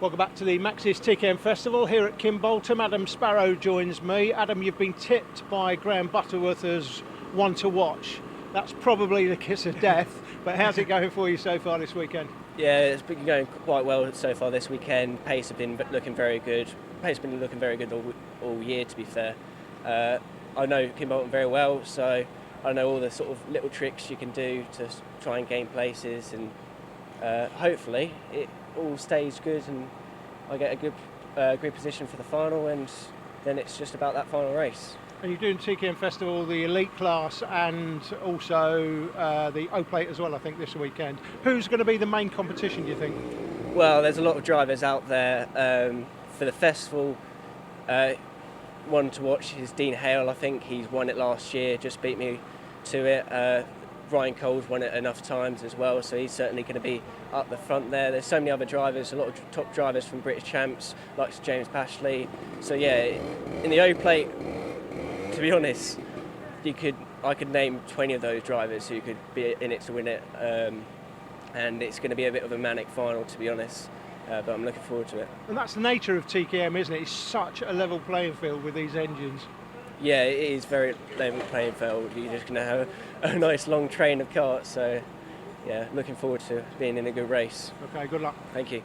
Welcome back to the Maxxis TKM Festival here at Kimbolton. Adam Sparrow joins me. Adam, you've been tipped by Graham Butterworth as one to watch. That's probably the kiss of death, but how's it going for you so far this weekend? Yeah, it's been going quite well so far this weekend. Pace has been looking very good. Pace has been looking very good all year, to be fair. I know Kimbolton very well, so I know all the sort of little tricks you can do to try and gain places, and hopefully it all stays good and I get a good position for the final, and then it's just about that final race. And you're doing TKM Festival, the elite class, and also the O-Plate as well, I think, this weekend. Who's going to be the main competition, do you think? Well, there's a lot of drivers out there for the festival. One to watch is Dean Hale. I think he's won it last year, just beat me to it. Ryan Cole's won it enough times as well, so he's certainly going to be up the front there. There's so many other drivers, a lot of top drivers from British champs, like James Pashley. So yeah, in the O-Plate, to be honest, I could name 20 of those drivers who could be in it to win it, and it's going to be a bit of a manic final, to be honest, but I'm looking forward to it. And that's the nature of TKM, isn't it? It's such a level playing field with these engines. Yeah, it is very level playing field. You're just going to have a nice long train of karts, so yeah, looking forward to being in a good race. Okay, good luck. Thank you.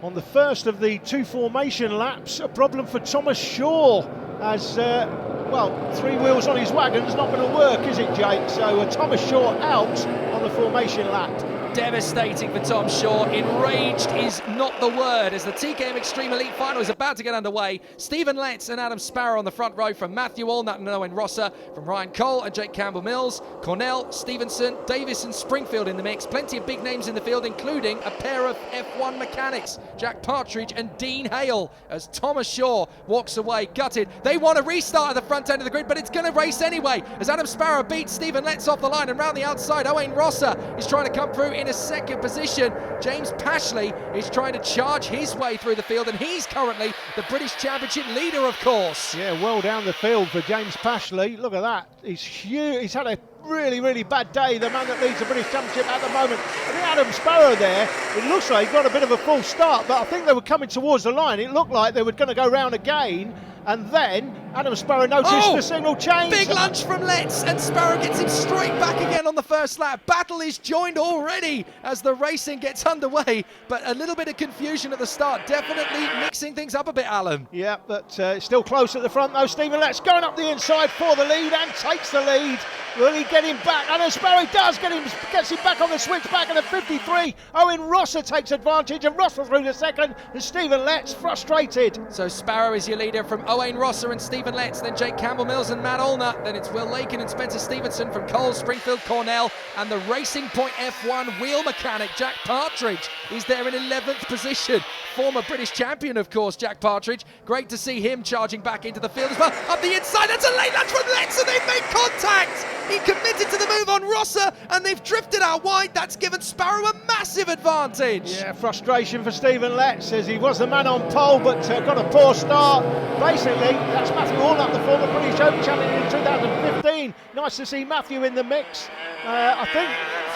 On the first of the two formation laps, a problem for Thomas Shaw as, well, three wheels on his wagon's not going to work, is it, Jake? So Thomas Shaw out on the formation lap. Devastating for Tom Shaw. Enraged is not the word as the TKM Extreme Elite Final is about to get underway. Stephen Letts and Adam Sparrow on the front row from Matthew Allnut and Owen Rosser, from Ryan Cole and Jake Campbell-Mills, Cornell, Stevenson, Davis and Springfield in the mix. Plenty of big names in the field, including a pair of F1 mechanics, Jack Partridge and Dean Hale, as Thomas Shaw walks away gutted. They want a restart at the front end of the grid, but it's going to race anyway as Adam Sparrow beats Stephen Letts off the line, and round the outside Owen Rosser is trying to come through in a second position. James Pashley is trying to charge his way through the field, and he's currently the British Championship leader, of course. Yeah, well down the field for James Pashley. Look at that. He's huge. He's had a really bad day, the man that leads the British Championship at the moment. I think Adam Sparrow there, it looks like he got a bit of a false start, but I think they were coming towards the line. It looked like they were going to go round again, and then Adam Sparrow noticed the signal change. Big lunge from Letts, and Sparrow gets him straight back again on the first lap. Battle is joined already as the racing gets underway, but a little bit of confusion at the start. Definitely mixing things up a bit, Alan. Yeah, but still close at the front though. Stephen Letts going up the inside for the lead and takes the lead. Will he get him back? Adam Sparrow does gets him back on the switchback, and at 53, Owen Rosser takes advantage, and Rosser through the second, and Stephen Letts frustrated. So Sparrow is your leader from Owen Rosser and Stephen Letts, then Jake Campbell-Mills and Matt Allnut, then it's Will Lakin and Spencer Stevenson from Cole, Springfield, Cornell, and the Racing Point F1 wheel mechanic Jack Partridge is there in 11th position. Former British champion, of course, Jack Partridge. Great to see him charging back into the field as well. Up the inside, that's a late lunge from Letts, and they've made contact. He committed to the move on Rosser, and they've drifted out wide. That's given Sparrow a massive advantage. Yeah, frustration for Stephen Letts as he was the man on pole, but got a poor start. Basically, that's Matthew Allnut, the former British Open champion in 2015. Nice to see Matthew in the mix. I think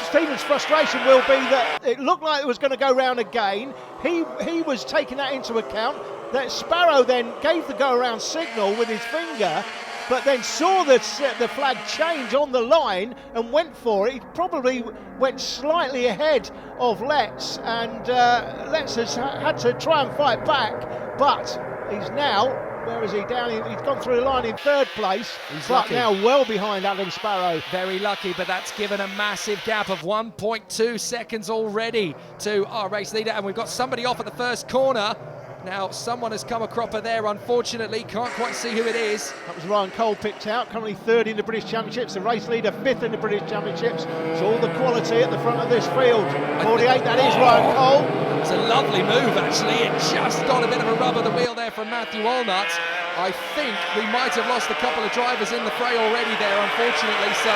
Stephen's frustration will be that it looked like it was going to go round again. He was taking that into account. That Sparrow then gave the go-around signal with his finger, but then saw the flag change on the line and went for it. He probably went slightly ahead of Letts, and Letts has had to try and fight back, but he's now, where is he? He's gone through the line in third place, but now well behind Adam Sparrow. Very lucky, but that's given a massive gap of 1.2 seconds already to our race leader, and we've got somebody off at the first corner. Now, someone has come a cropper there, unfortunately. Can't quite see who it is. That was Ryan Cole picked out, currently third in the British Championships, the race leader fifth in the British Championships. So all the quality at the front of this field. 48, that is Ryan Cole. It's a lovely move, actually. It just got a bit of a rub of the wheel there from Matthew Allnut. I think we might have lost a couple of drivers in the fray already there, unfortunately. So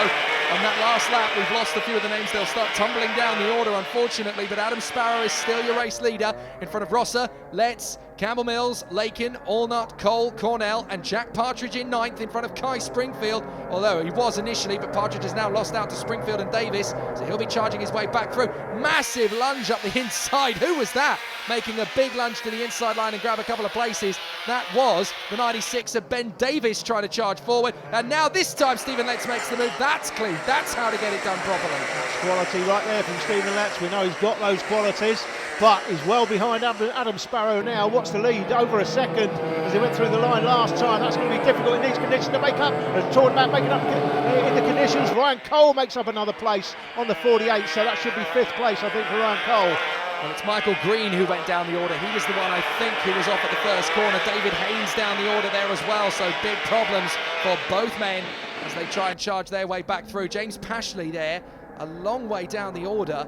On that last lap, we've lost a few of the names. They'll start tumbling down the order, unfortunately, but Adam Sparrow is still your race leader in front of Rosser, Letts, Campbell Mills, Lakin, Allnut, Cole, Cornell, and Jack Partridge in 9th in front of Kai Springfield, although he was initially, but Partridge has now lost out to Springfield and Davis, so he'll be charging his way back through. Massive lunge up the inside. Who was that? Making a big lunge to the inside line and grab a couple of places. That was the 96 of Ben Davis trying to charge forward, and now this time Stephen Letts makes the move. That's clean. That's how to get it done properly. That's quality right there from Stephen Letts. We know he's got those qualities, but he's well behind Adam Sparrow now. What's the lead? Over a second as he went through the line last time. That's going to be difficult in these conditions to make up. As talking about making up in the conditions, Ryan Cole makes up another place on the 48, so that should be 5th place, I think, for Ryan Cole. Well, it's Michael Green who went down the order. He was the one, I think, who was off at the first corner. David Haynes down the order there as well, so big problems for both men as they try and charge their way back through. James Pashley there, a long way down the order,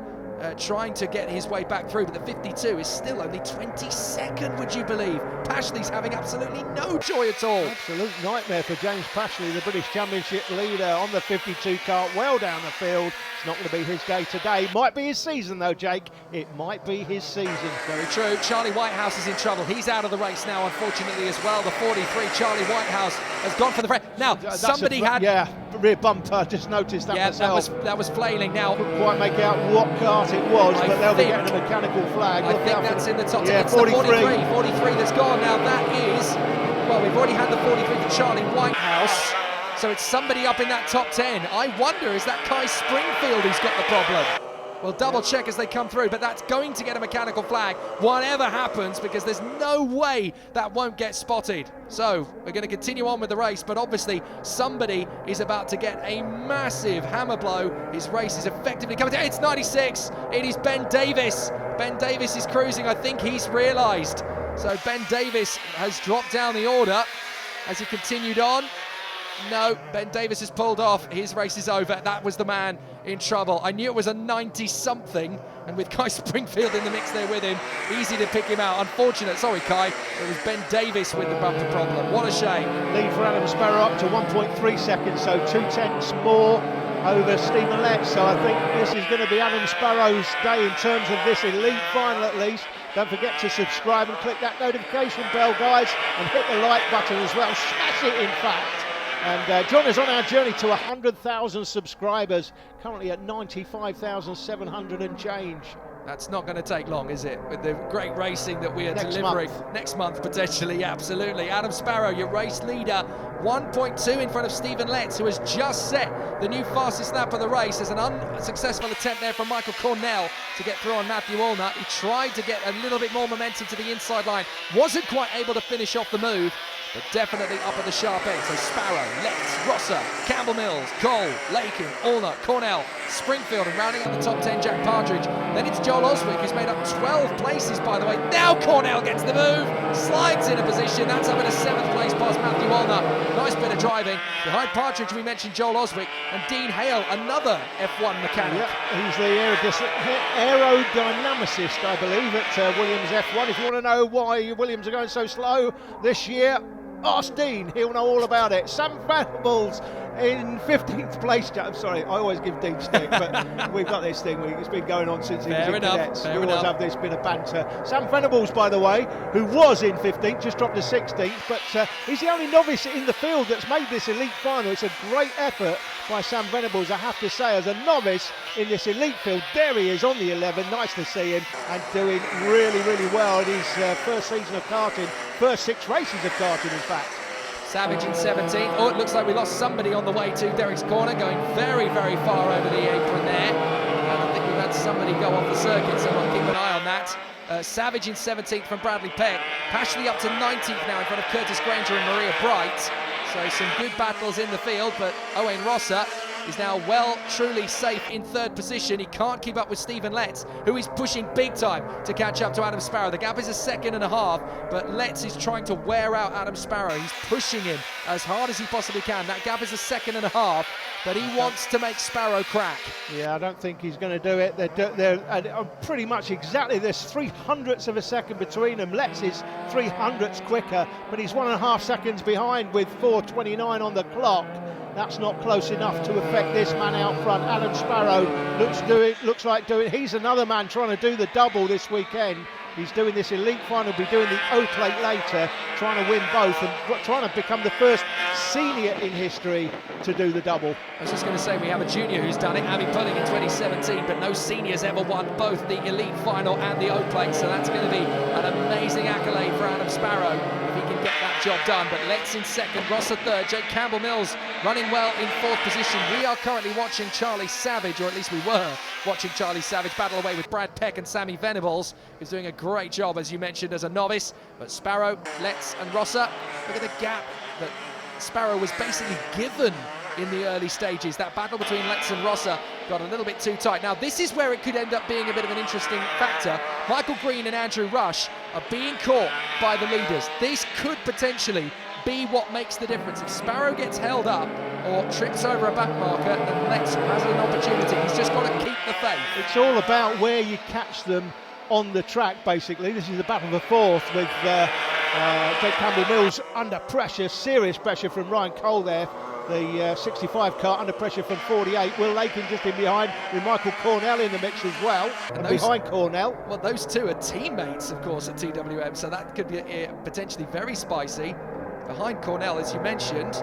trying to get his way back through, but the 52 is still only 22nd, would you believe? Pashley's having absolutely no joy at all. Absolute nightmare for James Pashley, the British Championship leader on the 52 kart, well down the field. It's not going to be his day today. Might be his season though, Jake. It might be his season. Very true. Charlie Whitehouse is in trouble. He's out of the race now, unfortunately, as well. The 43, Charlie Whitehouse, has gone for the front. Now, somebody had... Yeah, rear bumper, just noticed that myself. that was flailing. Now, couldn't quite make out what kart it was, but they'll be getting a mechanical flag. I think that's in the top 10. Yeah, it's 43. The 43 that's gone. Now, that is... Well, we've already had the 43 for Charlie Whitehouse. So it's somebody up in that top 10. I wonder, is that Kai Springfield who's got the problem? We'll double check as they come through, but that's going to get a mechanical flag, whatever happens, because there's no way that won't get spotted. So we're going to continue on with the race, but obviously somebody is about to get a massive hammer blow. His race is effectively coming down. It's 96. It is Ben Davis. Ben Davis is cruising. I think he's realised. So Ben Davis has dropped down the order as he continued on. No, Ben Davis has pulled off. His race is over. That was the man in trouble. I knew it was a 90-something, and with Kai Springfield in the mix there with him, easy to pick him out. Unfortunate, sorry Kai, it was Ben Davis with the bumper problem. What a shame. Lead for Adam Sparrow up to 1.3 seconds, so 2/10 more over Stephen Letts. So I think this is going to be Adam Sparrow's day in terms of this elite final at least. Don't forget to subscribe and click that notification bell, guys, and hit the like button as well. Smash it, in fact. And join us on our journey to 100,000 subscribers, currently at 95,700 and change. That's not going to take long, is it? With the great racing that we are delivering. Next month, potentially, yeah, absolutely. Adam Sparrow, your race leader, 1.2 in front of Stephen Letts, who has just set the new fastest lap of the race. There's an unsuccessful attempt there from Michael Cornell to get through on Matthew Allnut. He tried to get a little bit more momentum to the inside line. Wasn't quite able to finish off the move, but definitely up at the sharp end. So Sparrow, Letts, Rosser, Campbell Mills, Cole, Lakin, Allnut, Cornell, Springfield, and rounding out the top 10, Jack Partridge. Then it's Joel Oswick, who's made up 12 places, by the way. Now Cornell gets the move, slides in a position. That's up in a 7th place past Matthew Allnut. Nice bit of driving. Behind Partridge, we mentioned Joel Oswick, and Dean Hale, another F1 mechanic. Yeah, he's the aerodynamicist, I believe, at Williams F1. If you want to know why Williams are going so slow this year, ask Dean, he'll know all about it. Sam Venables in 15th place. I'm sorry, I always give Dean stick, but we've got this thing. It's been going on since he was in cadets. We always have this bit of banter. Sam Venables, by the way, who was in 15th, just dropped to 16th, but he's the only novice in the field that's made this elite final. It's a great effort by Sam Venables, I have to say, as a novice in this elite field. There he is on the 11. Nice to see him, and doing really, really well in his first season of karting, first 6 races of karting, in fact. Savage in 17th. Oh, it looks like we lost somebody on the way to Derek's corner, going very, very far over the apron there. And I think we've had somebody go off the circuit, so we'll keep an eye on that. Savage in 17th from Bradley Peck. Pashley up to 19th now in front of Curtis Granger and Maria Bright. So some good battles in the field, but Owain Rosser is now well, truly safe in 3rd position. He can't keep up with Stephen Letts, who is pushing big time to catch up to Adam Sparrow. The gap is a 2.5 seconds, but Letts is trying to wear out Adam Sparrow. He's pushing him as hard as he possibly can. That gap is a 2.5 seconds, but he wants to make Sparrow crack. Yeah, I don't think he's going to do it. They're pretty much exactly, there's 0.03 of a second between them. Letts is 0.03 quicker, but he's 1.5 seconds behind with 4:29 on the clock. That's not close enough to affect this man out front. Adam Sparrow looks like doing. He's another man trying to do the double this weekend. He's doing this elite final, be doing the O plate later, trying to win both and trying to become the first senior in history to do the double. I was just going to say, we have a junior who's done it, Abby Pulling in 2017, but no seniors ever won both the elite final and the O plate, so that's going to be an amazing accolade for Adam Sparrow if he can get that job done. But Letts in second, Rosser third, Jake Campbell-Mills running well in fourth position. We are currently watching Charlie Savage, or at least we were watching Charlie Savage battle away with Brad Peck and Sammy Venables, who's doing a great job, as you mentioned, as a novice. But Sparrow, Letts and Rosser, look at the gap that Sparrow was basically given in the early stages. That battle between Letts and Rosser got a little bit too tight. Now this is where it could end up being a bit of an interesting factor. Michael Green and Andrew Rush are being caught by the leaders. This could potentially be what makes the difference. If Sparrow gets held up or trips over a back marker, then Letts has an opportunity. He's just got to keep the faith. It's all about where you catch them on the track, basically. This is the battle for fourth with Jake Campbell-Mills under pressure, serious pressure from Ryan Cole there. The 65 car under pressure from 48. Will Lakin just in behind, with Michael Cornell in the mix as well. And behind Cornell. Well, those two are teammates, of course, at TWM, so that could be potentially very spicy. Behind Cornell, as you mentioned,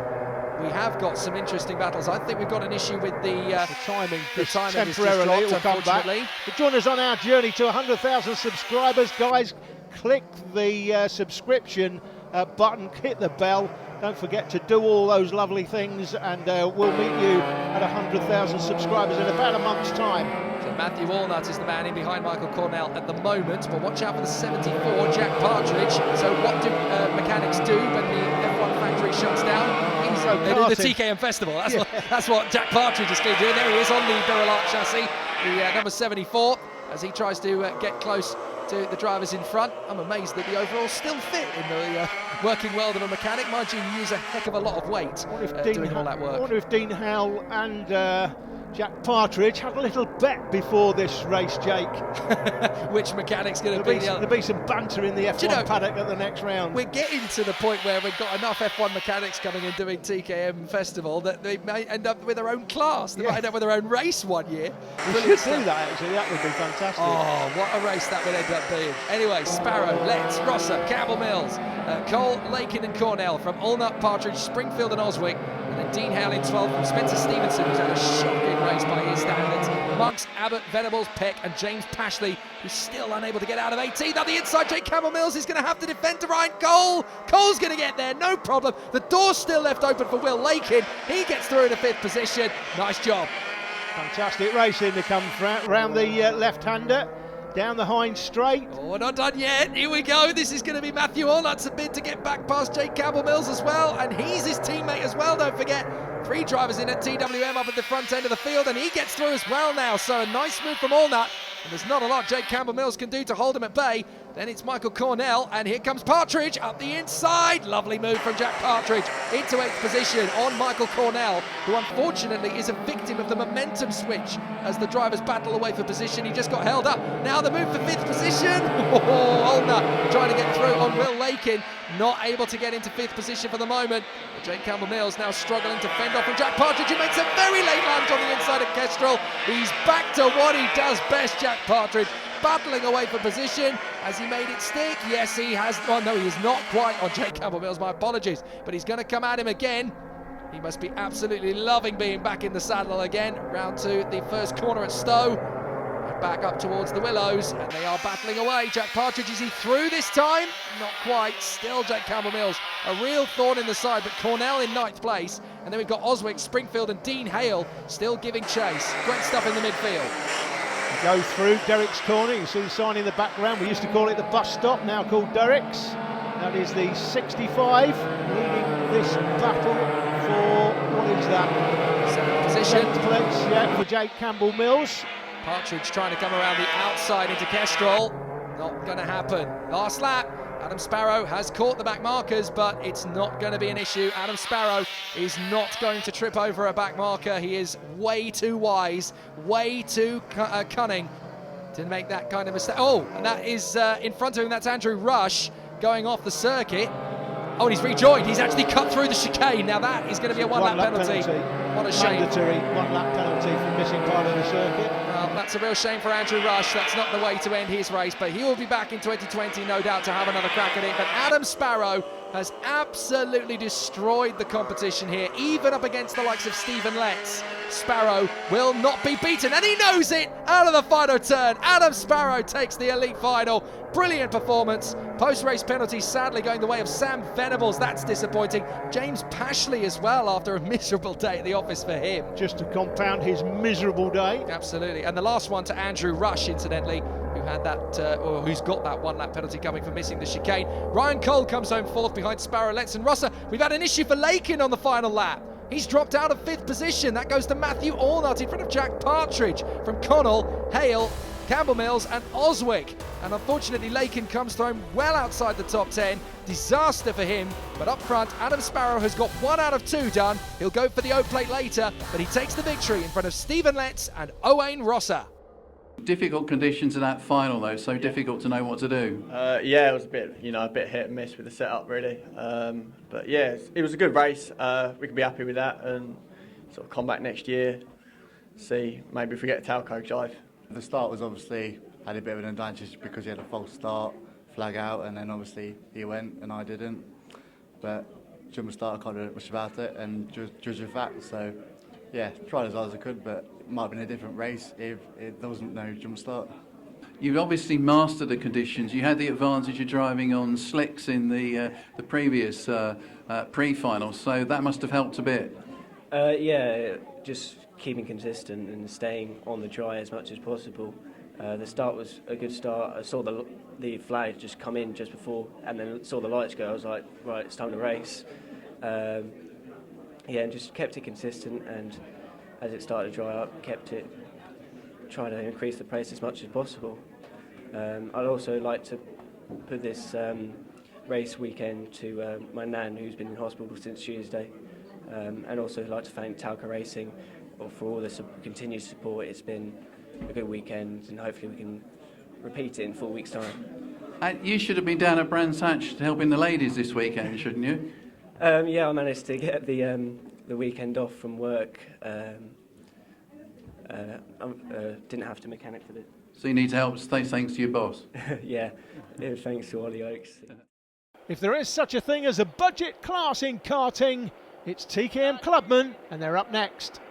we have got some interesting battles. I think we've got an issue with the timing. The timing temporarily is just dropped, unfortunately. But join us on our journey to 100,000 subscribers, guys. Click the subscription button, hit the bell. Don't forget to do all those lovely things, and we'll meet you at 100,000 subscribers in about a month's time. So Matthew Walnut is the man in behind Michael Cornell at the moment, but watch out for the 74, Jack Partridge. So what do mechanics do when the F1 factory shuts down? They do the TKM Festival. That's what Jack Partridge is going to do. There he is on the Duralart chassis, the number 74, as he tries to get close to the drivers in front. I'm amazed that the overalls still fit in the working world of a mechanic. Mind you, you use a heck of a lot of weight doing all that work. I wonder if Dean Howell and Jack Partridge had a little bet before this race, Jake. Which mechanic's going to be the other? There'll be some banter in the F1 paddock at the next round. We're getting to the point where we've got enough F1 mechanics coming and doing TKM Festival that they may end up with their own class. They might end up with their own race one year. We should do that, actually. That would be fantastic. Oh, what a race that would end up being. Anyway, Sparrow, Letts, Rosser, Campbell-Mills, Cole, Lakin and Cornell from Allnut, Partridge, Springfield and Oswick. And then Dean Howell in 12 from Spencer Stevenson, who's had a shocking race by his standards. Monks, Abbott, Venables, Peck and James Pashley, who's still unable to get out of 18th. On the inside, Jake Campbell-Mills is going to have to defend to Ryan Cole. Cole's going to get there, no problem. The door's still left open for Will Lakin. He gets through in the 5th position. Nice job. Fantastic racing to come round the left-hander. Down the Hind straight. Oh, not done yet. Here we go. This is going to be Matthew Allnutt's a bid to get back past Jake Campbell-Mills as well. And he's his teammate as well, don't forget. 3 drivers in at TWM up at the front end of the field, and he gets through as well now. So a nice move from Allnut. And there's not a lot Jake Campbell-Mills can do to hold him at bay. Then it's Michael Cornell, and here comes Partridge up the inside. Lovely move from Jack Partridge into 8th position on Michael Cornell, who unfortunately is a victim of the momentum switch as the drivers battle away for position. He just got held up. Now the move for 5th position. Oh, Allnut trying to get through on Will Lakin. Not able to get into 5th position for the moment. But Jake Campbell-Mills now struggling to fend off from Jack Partridge, who makes a very late lunge on the inside of Kestrel. He's back to what he does best, Jack Partridge, battling away for position. Has he made it stick? Yes, he has. Oh, no, he is not quite on Jake Campbell-Mills. My apologies. But he's going to come at him again. He must be absolutely loving being back in the saddle again. Round to the first corner at Stowe. Back up towards the Willows, and they are battling away. Jack Partridge, is he through this time? Not quite. Still Jake Campbell-Mills, a real thorn in the side, but Cornell in 9th place. And then we've got Oswick, Springfield and Dean Hale still giving chase. Great stuff in the midfield. Go through Derrick's corner. You see the sign in the background. We used to call it the bus stop, now called Derrick's. That is the 65 leading this battle for, what is that? 7th position. 7th place, yeah, for Jake Campbell-Mills. Partridge trying to come around the outside into Kestrel. Not going to happen. Last lap. Adam Sparrow has caught the back markers, but it's not going to be an issue. Adam Sparrow is not going to trip over a back marker. He is way too wise, way too cunning to make that kind of mistake. Oh, and that is in front of him. That's Andrew Rush going off the circuit. Oh, and he's rejoined. He's actually cut through the chicane. Now that is going to be a one-lap penalty. What a shame. Mandatory one-lap penalty for missing part of the circuit. Well, that's a real shame for Andrew Rush. That's not the way to end his race, but he will be back in 2020, no doubt, to have another crack at it. But Adam Sparrow has absolutely destroyed the competition here, even up against the likes of Stephen Letts. Sparrow will not be beaten, and he knows it out of the final turn. Adam Sparrow takes the Elite Final. Brilliant performance. Post-race penalty sadly going the way of Sam Venables. That's disappointing. James Pashley as well, after a miserable day at the office for him. Just to compound his miserable day. Absolutely. And the last one to Andrew Rush, incidentally, who had that, or who's got that one-lap penalty coming for missing the chicane. Ryan Cole comes home fourth behind Sparrow, Letts and Rosser. We've had an issue for Lakin on the final lap. He's dropped out of 5th position. That goes to Matthew Allnut in front of Jack Partridge from Connell, Hale, Campbell Mills and Oswick. And unfortunately, Lakin comes home well outside the top 10. Disaster for him. But up front, Adam Sparrow has got 1 out of 2 done. He'll go for the O plate later, but he takes the victory in front of Stephen Letts and Owain Rosser. Difficult conditions in that final, though. So difficult to know what to do. Yeah, it was a bit hit and miss with the setup, really. But yeah, it was a good race. We can be happy with that and sort of come back next year. See, maybe if we get a tail coach drive. The start was obviously had a bit of an advantage because he had a false start, flag out, and then obviously he went and I didn't. But during the start I can't do much about it and judge the facts. So yeah, tried as hard as I could, but it might have been a different race if there wasn't no jump start. You've obviously mastered the conditions. You had the advantage of driving on slicks in the previous pre-final, so that must have helped a bit. Yeah, just keeping consistent and staying on the dry as much as possible. The start was a good start. I saw the flag just come in just before, and then saw the lights go. I was like, right, it's time to race. Yeah, and just kept it consistent, and as it started to dry up, kept it, trying to increase the pace as much as possible. I'd also like to put this race weekend to my nan, who's been in hospital since Tuesday, and also like to thank Talca Racing for all the continued support. It's been a good weekend, and hopefully we can repeat it in 4 weeks' time. You should have been down at Brands Hatch helping the ladies this weekend, shouldn't you? Yeah, I managed to get the weekend off from work. Didn't have to mechanic for it. So you need to help say thanks to your boss. Yeah, thanks to Ollie Oakes. If there is such a thing as a budget class in karting, it's TKM Clubman, and they're up next.